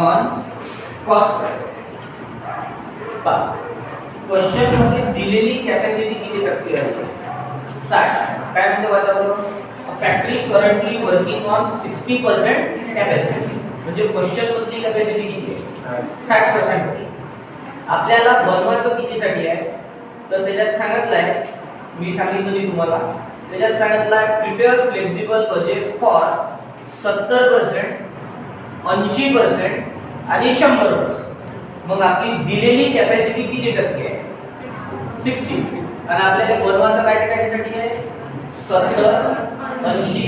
On cost price. Question मध्ये दिलेली capacity किती टक्के आहे? 60. काय म्हणते वाचा? Factory currently working on 60% capacity. म्हणजे क्वेश्चन मधली कॅपॅसिटी किती आहे? 60%. आपल्याला बनवायचं कितीसाठी आहे? तर त्याच्यात सांगितलंय, मी सांगितलं नाही तुम्हाला, त्याच्यात सांगितलंय प्रिपेअर फ्लेक्सिबल बजेट फॉर 70%, 80% आणि 100%. मग आपली दिलेली कॅपॅसिटी किती टक्के आहे? 60. आणि आपल्याला बनवायचं काय आहे? 70, 80,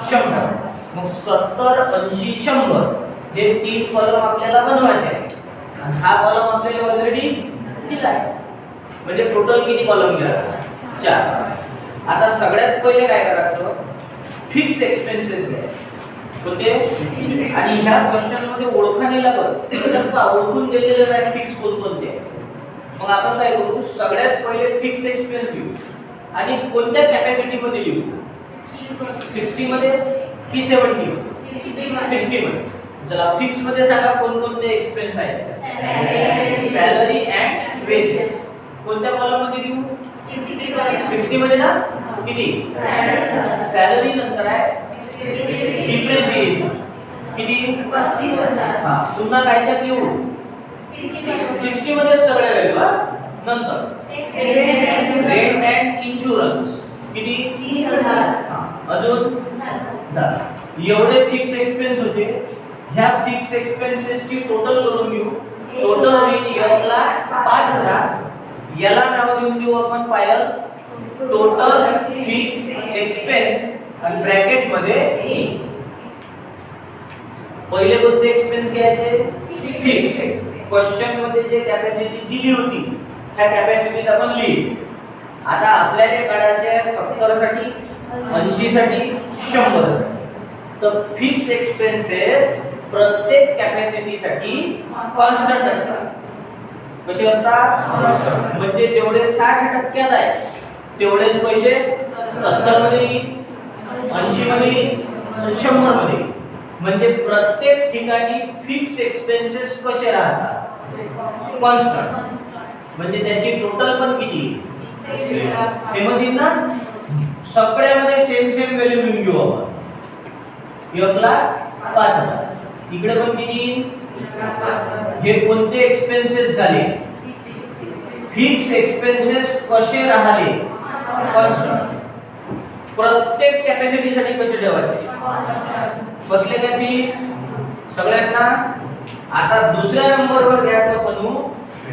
100. मग 70, 80, 100 हे 3 कॉलम आपल्याला बनवायचे आहे. आणि हा कॉलम आपल्याला ऑलरेडी दिला आहे. म्हणजे टोटल किती कॉलम घ्यायचा? 4. आता सगळ्यात पहिले काय करायचं? फिक्स एक्सपेन्सेस घ्यायचे. होते आणि ह्या क्वेश्चन मध्ये ओळखाने लागत तर ओळखून दिलेले आहे फिक्स कोणते आहे. मग आपण काय करू? सगळ्यात पहिले फिक्स एक्सपेन्स घेऊ आणि कोणत्या कॅपॅसिटी मध्ये लिहू? 60 मध्ये की 70 मध्ये? 60 मध्ये. चला फिक्स मध्ये सांगा कोणते एक्सपेन्स आहेत? Salary and wedges. कोणत्या कॉलम मध्ये लिहू? 60 मध्ये ना? किती? सॅलरी नंतर आहे डिप्रिसिएशन. किती? 35,000. हां, पुन्हा कायच्यात लिहू? 60 मध्ये सगळे व्हॅल्यू. नंतर रेंट अँड इन्शुरन्स. किती? 30,000. हां, अजून झालं. एवढे फिक्स एक्सपेन्स होते. ह्या फिक्स एक्सपेन्सेसची टोटल करून घेऊ. टोटल होईल 1,05,000. याला नाव देऊन देऊ आपण पायल टोटल फिक्स एक्सपेन्स आणि ब्रॅकेट मध्ये पहिले कोणते एक्सपेन्स घ्यायचे? फिक्स. क्वेश्चन मध्ये जे कॅपॅसिटी दिली होती त्या कॅपॅसिटीत आपण लिहिली. आता आपल्याला काढायचे 70 साठी, 80 साठी, 100 साठी. तर फिक्स एक्सपेन्सेस प्रत्येक कॅपॅसिटी साठी कॉन्स्टंट असतात. कसे असतात? म्हणजे जेवढे 60% आहे तेवढेच पैसे 70 मध्ये येईल, 80 मध्ये येईल, 100 मध्ये येईल. म्हणजे प्रत्येक ठिकाणी फिक्स एक्सपेन्सेस कसे राहतात? कॉन्स्टंट. म्हणजे त्याची टोटल पण किती? सेमच येईल ना? सगळ्यामध्ये सेम व्हॅल्यू घेऊन घेऊ आपण. 1,05,000. इकडे पण किती? हे कोणते एक्सपेन्सेस झाले? फिक्स एक्सपेन्सेस कसे राहिले? कॉन्स्टंट. प्रत्येक कॅपॅसिटी साठी कसे ठेवायचे? बसले का फिक्स सगळ्यांना? आता दुसऱ्या नंबरवर घ्यायचं बनू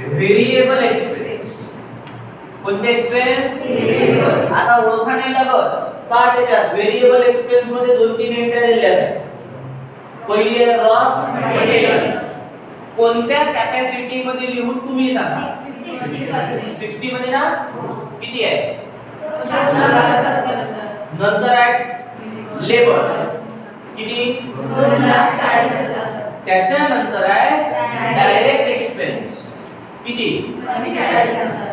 व्हेरिएबल एक्सपेन्स. कोणते एक्सपेन्स? व्हेरिएबल. आता ओळखाने लागत पहा त्याच्यात व्हेरिएबल एक्सपेन्स मध्ये 2-3 एंट्र्या दिल्या आहेत. पहिली आहे रॉ मटेरियल. कोणत्या कॅपॅसिटी मध्ये लिहून तुम्ही सांगा? 60 मध्ये ना? किती आहे? नंतर आहे लेबर. किती? 2,40,000. त्याच्यानंतर आहे डायरेक्ट एक्सपेन्स. किती? 45,000.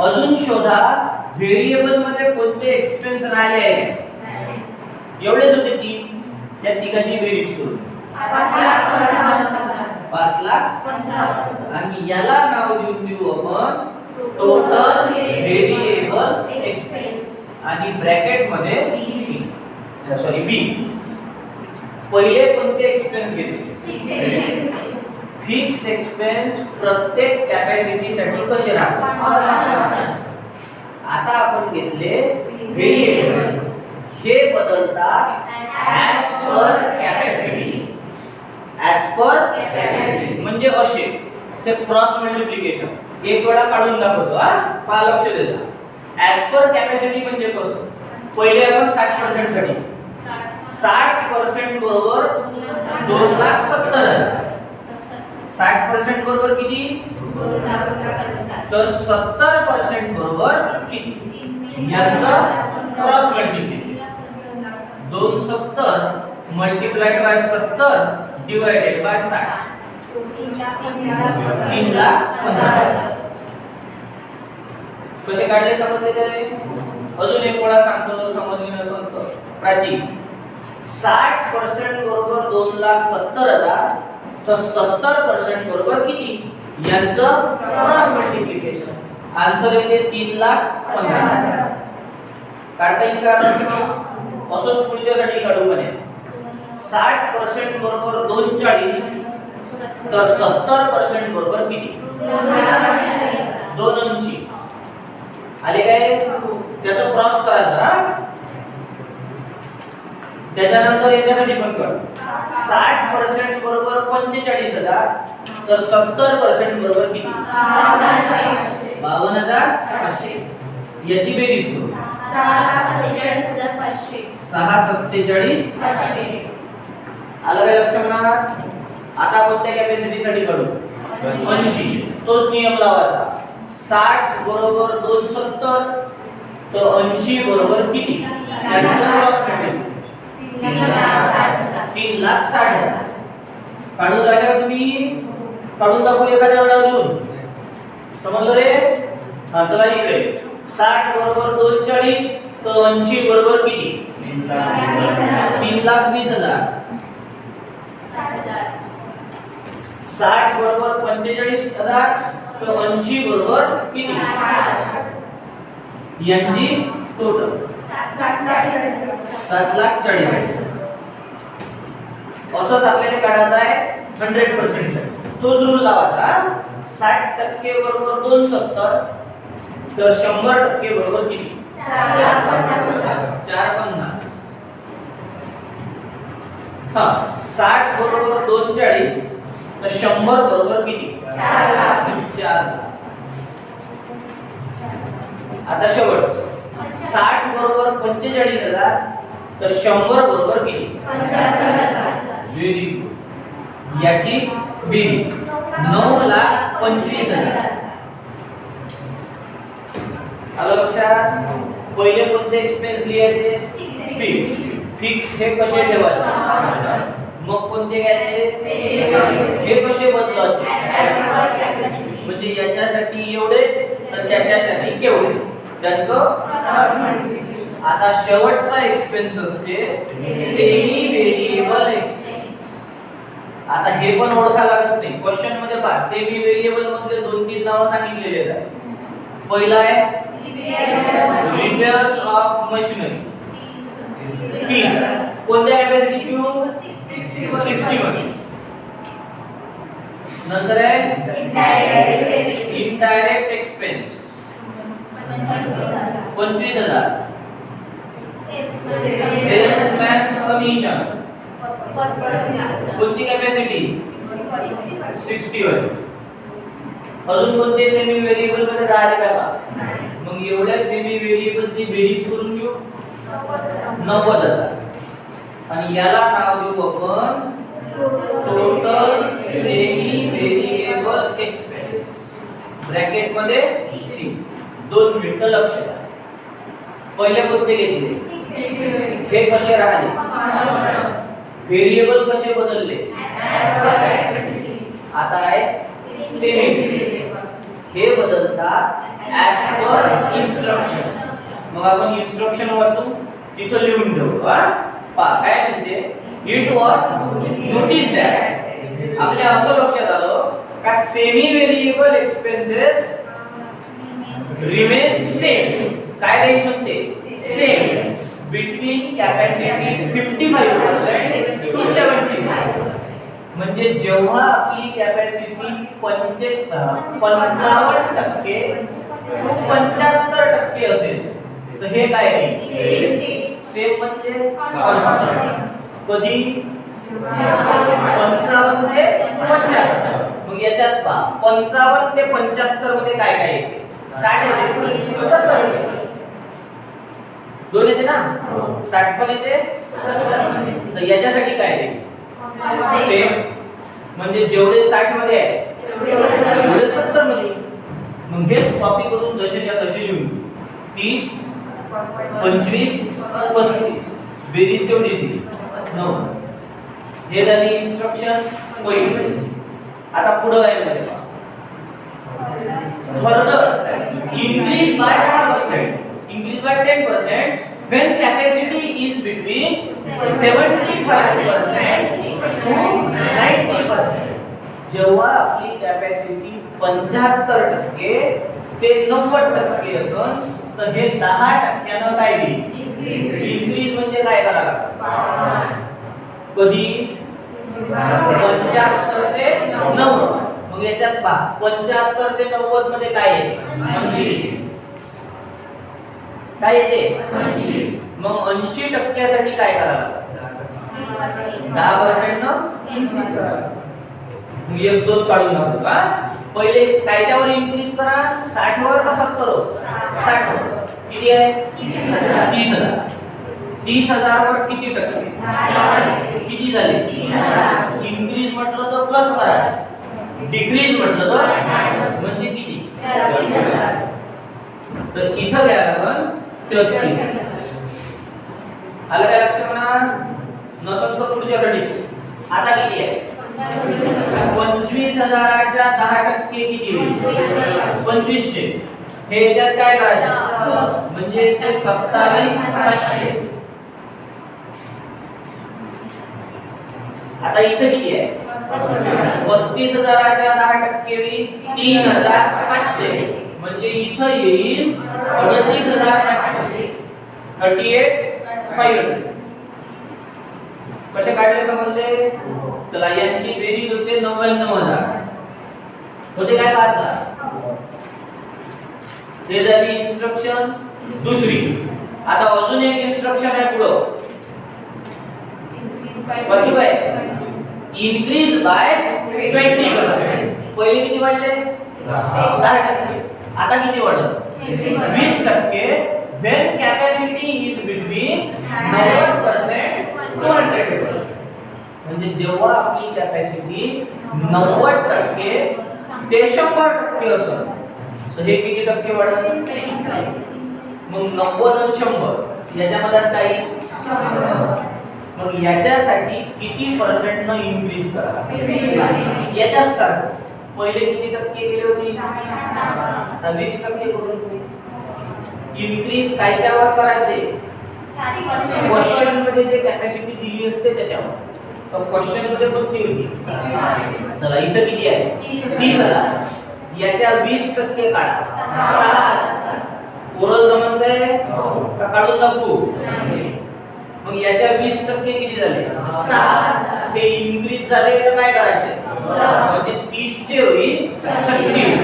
अजून शोधा व्हेरिएबल मध्ये कोणते एक्सपेन्स राहिले आहेत? एवढेच होते 3. त्या तिघांची बेरीज करू 5,55,000. आणि याला नाव देऊन देऊ आपण टोटल व्हेरिएबल एक्सपेन्स आणि ब्रॅकेट मध्ये बी. पहिले कोणते एक्सपेन्स घेतले? फिक्स एक्सपेन्स प्रत्येक कॅपॅसिटी साठी कसे राहतात? आता आपण घेतले व्हेरिएबल. हे बदलतात as per capacity. As per capacity म्हणजे असे ते क्रॉस मल्टिप्लिकेशन एक वेळा काढून दाखवतो. पहा लक्ष द्या. ऍज पर कॅपॅसिटी म्हणजे कसं? पहिले आपण 60% साठी 60% बरोबर 2,70,000. 60% बरोबर किती? 2,70,000. तर 70% बरोबर किती? यांचा cross multiplication 270 multiplied by 70 divided by 60. 3,15,000. कसे काढले समजले ते? अजून एक वेळा सांगतो समजले नसेल तर. प्राची 60% बरोबर 2,70,000 तर 70% बरोबर किती यांचं क्रॉस मल्टिप्लिकेशन आन्सर येते 3,15,000. काढता येईल का असंच पुढच्यासाठी काढू पण 60% बरोबर 240 तर 70% बरोबर किती 280 आले काय त्याचं क्रॉस करायचा. त्याच्यानंतर याच्यासाठी पण कर 60% बरोबर 45,000 तर 70% बरोबर किती 52,500 याची बेरीज करू 6,47,500 6,47,500 आलं काय लक्षात. आता कोणत्या कॅपॅसिटी साठी करू 80 तोच नियम लावायचा 60 बरोबर 270 तर 80 बरोबर किती त्यांचं क्रॉस मल्टिप्लिकेशन 3,60,000 काढून राहिला तुम्ही काढून दाखवू एखाद्या वेळा अजून समजलं रे. हा चला इकडे 60 बरोबर 240 तर 80 बरोबर किती 3,20,000 60 बरोबर 45,000 तर 80 बरोबर किती यांची टोटल 7,40,000. असंच आपल्याला काढायचं आहे 100% साठी तोच रूल लावायचा 60% बरोबर 270 तर 100% बरोबर किती 4,50,000. हा 60 बरोबर 240 तर 100 बरोबर किती 4,00,000. आता शेवटचं 60 बरोबर 45,000 तर 100 बरोबर किती 75,000. व्हेरी गुड याची बेरीज 9,25,000. आलं लक्षात. पहिले कोणते एक्सपेन्स लिहायचे फिक्स हे कसे ठेवायचे मग कोणते घ्यायचे हे कसे बदलायचे म्हणजे याच्यासाठी एवढे तर त्याच्यासाठी केवढे त्यांचं. आता शेवटचा एक्सपेन्स असते सेमी व्हेरिएबल एक्सपेन्स. आता हे पण ओळखा लागत नाही क्वेश्चन मध्ये पहा सेमी व्हेरिएबल मध्ये 2-3 नाव सांगितलेले आहेत. पहिला आहे रिपेअर्स ऑफ मशिनरी 30 कोणत्या कॅपॅसिटी क्यू 61. नंतर आहे इनडायरेक्ट एक्सपेन्स 25,000. सेल्समॅन कमिशन कोणती कॅपॅसिटी 61. अजून कोणते सेमी व्हेरिएबल मध्ये राहिले का मग एवढ्या सेमी व्हेरिएबल ची बेरीज करून घेऊ 90,000 आणि याला नाव देऊ आपण total semi variable expense bracket मध्ये सी. 2 मिनिटं लक्ष द्या. पहिले कोणते घेतले हे कसे राहिले व्हेरिएबल कसे बदलले आता आहे सेमी हे बदलतात ऍज पर इन्स्ट्रक्शन. मग आपण इन्स्ट्रक्शन वाचू तिथं लिहून ठेवू. पहा काय म्हणते इट वॉज नोटीस दॅट आपल्या असं लक्षात आलं का semi variable expenses remain same. काय रेंज म्हणते सेम बिटवीन कॅपॅसिटी 55% टू 75%. म्हणजे जेव्हा आपली कॅपॅसिटी 55% टू 75% असेल तर हे काय आहे सेम म्हणजे कॉन्स्टंट. कधी 55 ते 75. मग याच्यात पहा 55 ते 75 मध्ये काय काय येते 60 येते 70 येते. दोन येते ना 60 पण येते 70 पण येते. तर याच्यासाठी काय आहे सेम म्हणजे जेवढे 60 मध्ये आहे तेवढे 70 मध्ये. मग हेच कॉपी करून जसेच्या तसे लिहून 30 25 35 बेरीज तेवढीच 9. हे झाली इन्स्ट्रक्शन पहिली. आता पुढे काय म्हणते further increase by 10%. increase by 10% when capacity is between 75% to 90%. जेव्हा आपली कॅपॅसिटी 75% ते 90% असेल तर हे 10% काय देईल इन्क्रीज म्हणजे काय करायला कधी 75 ते 90 मग याच्यात 75 ते 90 मध्ये काय येते 80 काय येते 80 मग 80% साठी काय करायला 10% इन्क्रीज करा मग 1 2 काढून टाकू का पहिले कायच्यावर इन्क्रीज करा 60 वर का 70 वर 60 वर किती आहे 30000 30000 वर किती टक्के किती झाले इन्क्रीज म्हटलं तर प्लस करा डिक्रीज म्हटलं तर म्हणजे किती तर इथं घ्या आपण 33 आलं काय लक्षात म्हणा नसन तर पुढच्यासाठी आता किती आहे 25000 च्या 10% किती होईल 2500 हे याच्यात काय करायचं म्हणजे ते 27500 आता इथे किती आहे 35000 च्या 10% होईल 3500 म्हणजे इथं येईल 38500 38500 कसे काढले समजले चला यांची बेरीज होते 99000 होते काय 5000 हे झाली इन्स्ट्रक्शन दुसरी आता अजून एक इन्स्ट्रक्शन आहे पुढं बघू काय इन्क्रीज बाय 20% पहिले किती वाढले 10% आता किती वाढलं 20% when capacity is between 90% to 100%. म्हणजे जेव्हा आपली कॅपॅसिटी 90% ते 100% असेल तर हे किती टक्के वाढेल मग 90 आणि 100 याच्यामध्ये काही मग याच्यासाठी किती पर्सेंट न इन्क्रीज करा याच्याच सारखं पहिले किती टक्के गेले होते आता 20% करून इन्क्रीज कायच्यावर करायचे क्वेश्चन मध्ये जे कॅपॅसिटी दिली असते त्याच्यावर तर क्वेश्चन मध्ये कोणती होती चला इथं किती आहे 30000 याच्या 20% काढा 6000 ओरल जमतंय का काढून टाकू मग याच्या 20% किती झाले 6 ते इन्क्रीज झाले तर काय करायचे म्हणजे 30 चे होईल 36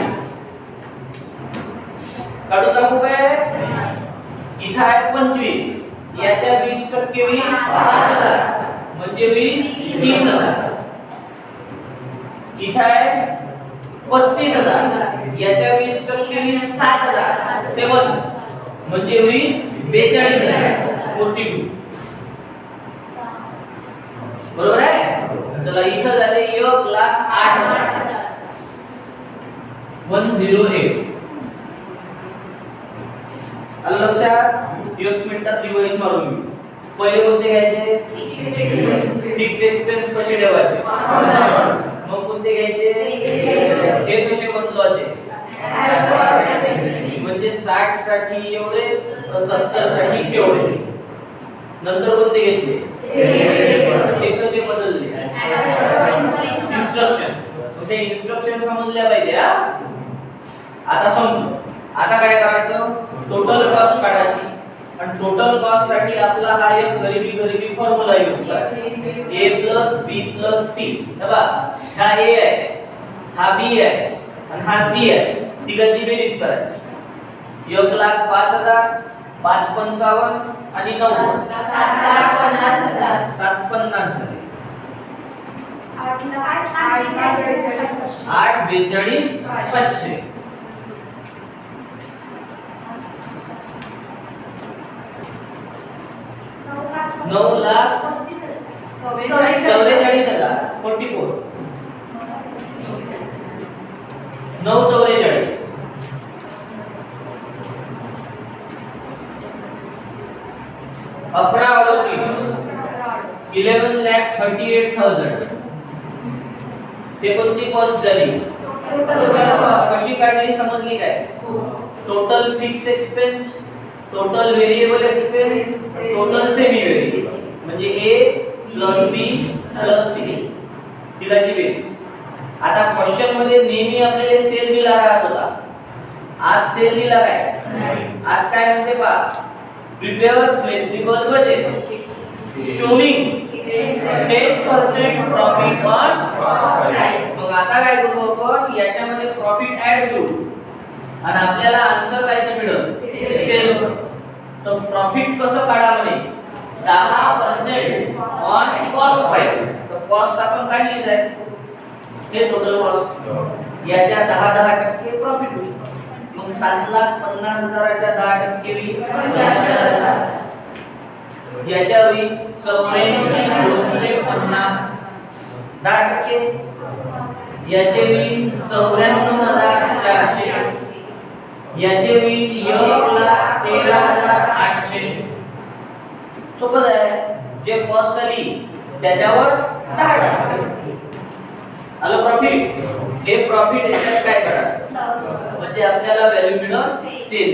काढून टाकू काय इथं आहे 25 याच्या 20% होईल 5000 म्हणजे होईल 30000 इथं आहे 35000 याच्या 20% होईल 7000 7 म्हणजे होईल 42000 42 बरोबर आहे चला इथं झाले 1,08,000 108 आलं लक्षात 1 मिनिटात रिवाइज मारून घेऊ पहिले कोणते घ्यायचे फिक्स एक्सपेन्स कसे ठेवायचे मग कोणते घ्यायचे हे कसे बदलवायचे म्हणजे 60 साठी एवढे 70 साठी केवढे नंतर कोणते घेतले हे कसे बदलले इन्स्ट्रक्शन ते इन्स्ट्रक्शन समजल्या पाहिजे हा आता समजू आता काय करायचं टोटल कॉस्ट काढायची आणि टोटल कॉस्ट साठी आपला हा एक गरिबी फॉर्म्युला यूज करायचा a + b + c बघा हा a आहे हा b आहे आणि हा c आहे तिघांची बेरीज करायची 1,05,000 555 आणि 90 750 झाले 8,42,500 9,44,000 44 9,44 11,38,000 हे कोणती कॉस्ट झाली कशी काढली समजली काय total fix expense total variable expense total semi variable म्हणजे a + b + c तिघांची बेरीज आता सेल दिला काय? आज काय म्हणते पहा, prepare flexible budget showing 10% profit on cost. मग आता काय करू आपण, याच्यामध्ये प्रॉफिट ऍड करू आणि आपल्याला आन्सर काय मिळेल, सेल. तर प्रॉफिट कसं काढा म्हणे, 10% ऑन कॉस्ट पाहिजे. तर कॉस्ट आपण काढलीच आहे, हे टोटल कॉस्ट. याच्या 10% प्रॉफिट होईल. मग 7,50,000च्या 10% होईल, याच्या होईल 84,250. 10% याचे होईल 94,400. याचे होईल 1,13,800. सोपं आहे. जे कॉस्ट आली त्याच्यावर 10%. आलं प्रॉफिट. हे प्रॉफिट याच्यात काय करा, म्हणजे आपल्याला व्हॅल्यू मिळेल सेल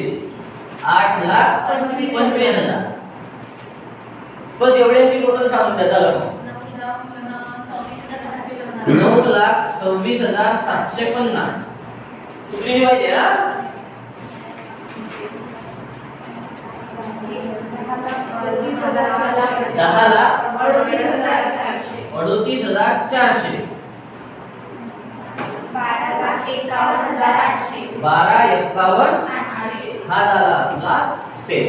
8,25,000. बस एवढ्याची टोटल सांगून द्या. झालं 9,26,750. चुकली पाहिजे हा. 10,38,400. 12,51,800. हा झाला आपला सेल.